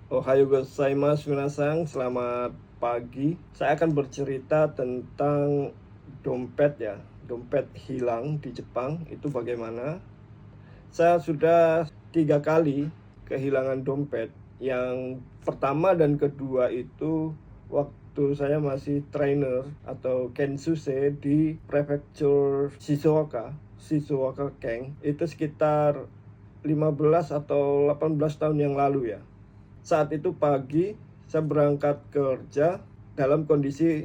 Ohayo gozaimasu minasan, selamat pagi. Saya akan bercerita tentang dompet ya. Dompet hilang di Jepang itu bagaimana. Saya sudah 3 kali kehilangan dompet. Yang pertama dan kedua itu waktu saya masih trainer atau kensuse di prefecture Shizuoka Ken. Itu sekitar 15 atau 18 tahun yang lalu ya. Saat itu pagi, saya berangkat kerja dalam kondisi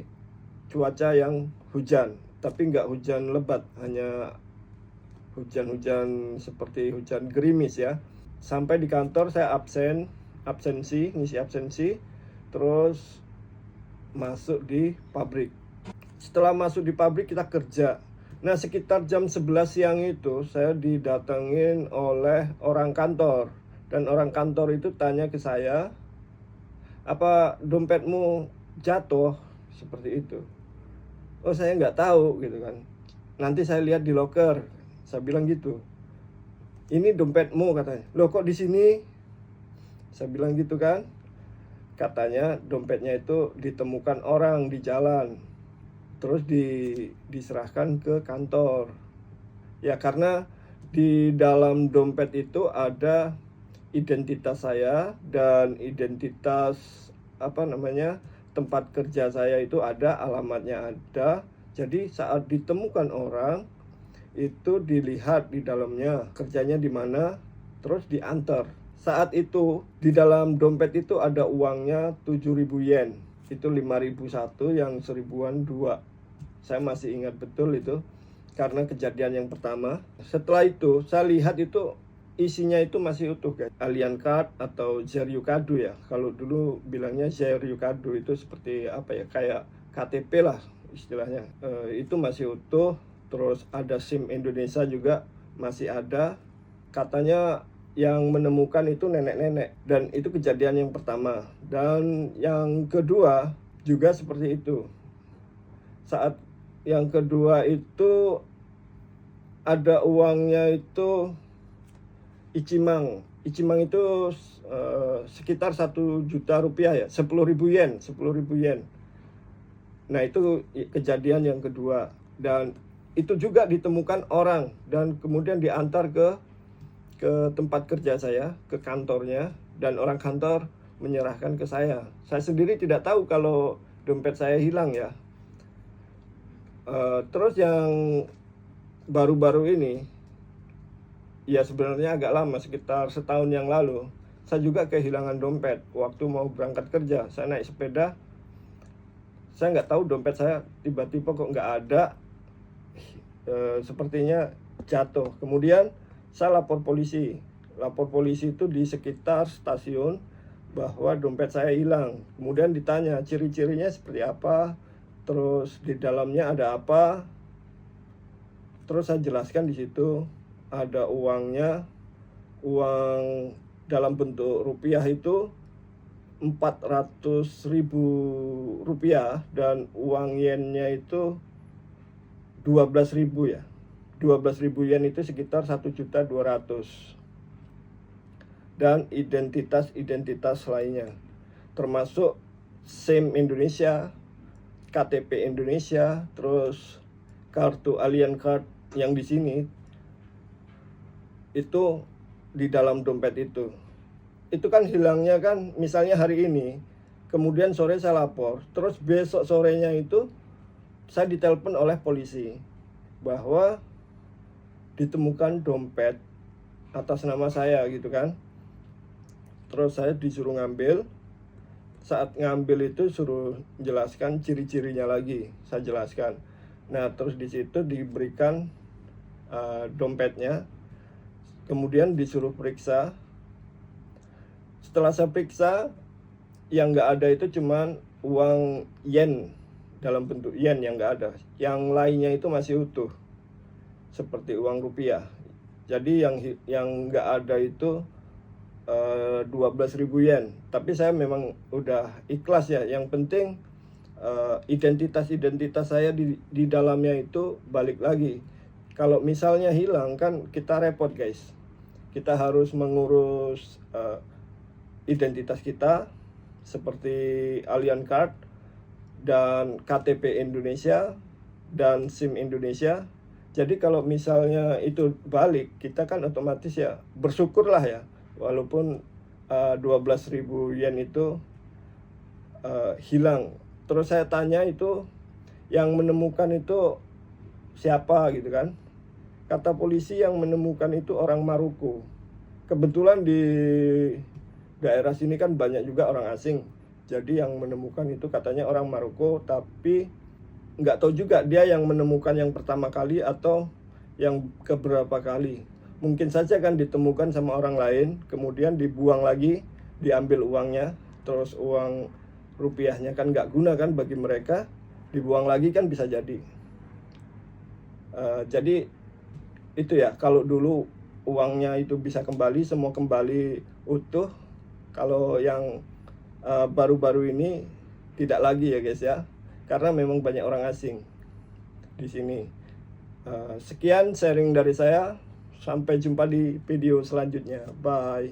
cuaca yang hujan, tapi nggak hujan lebat, hanya hujan-hujan seperti hujan gerimis ya. Sampai di kantor saya ngisi absensi, terus masuk di pabrik. Setelah masuk di pabrik kita kerja. Nah, sekitar jam 11 siang itu saya didatengin oleh orang kantor. Dan orang kantor itu tanya ke saya, apa dompetmu jatuh? Seperti itu. Oh, saya nggak tahu gitu kan. Nanti saya lihat di loker. Saya bilang gitu. Ini dompetmu katanya. Loh, kok di sini? Saya bilang gitu kan. Katanya dompetnya itu ditemukan orang di jalan. Terus diserahkan ke kantor. Ya, karena di dalam dompet itu ada identitas saya dan identitas tempat kerja saya itu ada, alamatnya ada. Jadi saat ditemukan orang itu dilihat di dalamnya kerjanya di mana, terus diantar. Saat itu di dalam dompet itu ada uangnya 7.000 yen. Itu 5.001, yang 1.000-an 2. Saya masih ingat betul itu karena kejadian yang pertama. Setelah itu saya lihat itu isinya itu masih utuh guys. Alien card atau Zeryukado ya. Kalau dulu bilangnya Zeryukado itu seperti apa ya, kayak KTP lah istilahnya. Itu masih utuh. Terus ada SIM Indonesia juga masih ada. Katanya yang menemukan itu nenek-nenek. Dan itu kejadian yang pertama. Dan yang kedua juga seperti itu. Saat yang kedua itu ada uangnya itu Ichimang itu sekitar 1 juta rupiah ya, 10.000 yen. Nah, itu kejadian yang kedua. Dan itu juga ditemukan orang dan kemudian diantar ke tempat kerja saya, ke kantornya, dan orang kantor menyerahkan ke saya. Saya sendiri tidak tahu kalau dompet saya hilang ya. Terus yang baru-baru ini, ya sebenarnya agak lama, sekitar setahun yang lalu, saya juga kehilangan dompet waktu mau berangkat kerja. Saya naik sepeda, saya nggak tahu dompet saya tiba-tiba kok nggak ada, sepertinya jatuh. Kemudian saya lapor polisi itu di sekitar stasiun bahwa dompet saya hilang. Kemudian ditanya ciri-cirinya seperti apa, terus di dalamnya ada apa. Terus saya jelaskan di situ ada uangnya, uang dalam bentuk rupiah itu 400.000 rupiah, dan uang yennya itu 12.000 ya. 12.000 yen itu sekitar 1.200.000. Dan identitas lainnya termasuk SIM Indonesia, KTP Indonesia, terus kartu alien card yang di sini itu di dalam dompet itu. Itu kan hilangnya kan misalnya hari ini, kemudian sore saya lapor, terus besok sorenya itu saya ditelepon oleh polisi bahwa ditemukan dompet atas nama saya gitu kan. Terus saya disuruh ngambil. Saat ngambil itu suruh jelaskan ciri-cirinya lagi, saya jelaskan. Nah, terus di situ diberikan dompetnya, kemudian disuruh periksa. Setelah saya periksa, yang nggak ada itu cuman uang yen, dalam bentuk yen yang nggak ada. Yang lainnya itu masih utuh, seperti uang rupiah. Jadi yang nggak ada itu 12.000 yen. Tapi saya memang udah ikhlas ya. Yang penting identitas saya di dalamnya itu balik lagi. Kalau misalnya hilang kan kita repot guys. Kita harus mengurus identitas kita seperti Alien Card dan KTP Indonesia dan SIM Indonesia. Jadi kalau misalnya itu balik, kita kan otomatis ya bersyukurlah ya, walaupun 12.000 yen itu hilang. Terus saya tanya itu yang menemukan itu siapa gitu kan. Kata polisi yang menemukan itu orang Maroko. Kebetulan di daerah sini kan banyak juga orang asing. Jadi yang menemukan itu katanya orang Maroko, tapi nggak tahu juga dia yang menemukan yang pertama kali atau yang keberapa kali. Mungkin saja kan ditemukan sama orang lain, kemudian dibuang lagi, diambil uangnya, terus uang rupiahnya kan nggak guna kan bagi mereka, dibuang lagi kan bisa jadi. Jadi itu ya, kalau dulu uangnya itu bisa kembali, semua kembali utuh. Kalau yang baru-baru ini tidak lagi ya guys ya, karena memang banyak orang asing di sini. Sekian sharing dari saya, sampai jumpa di video selanjutnya, bye.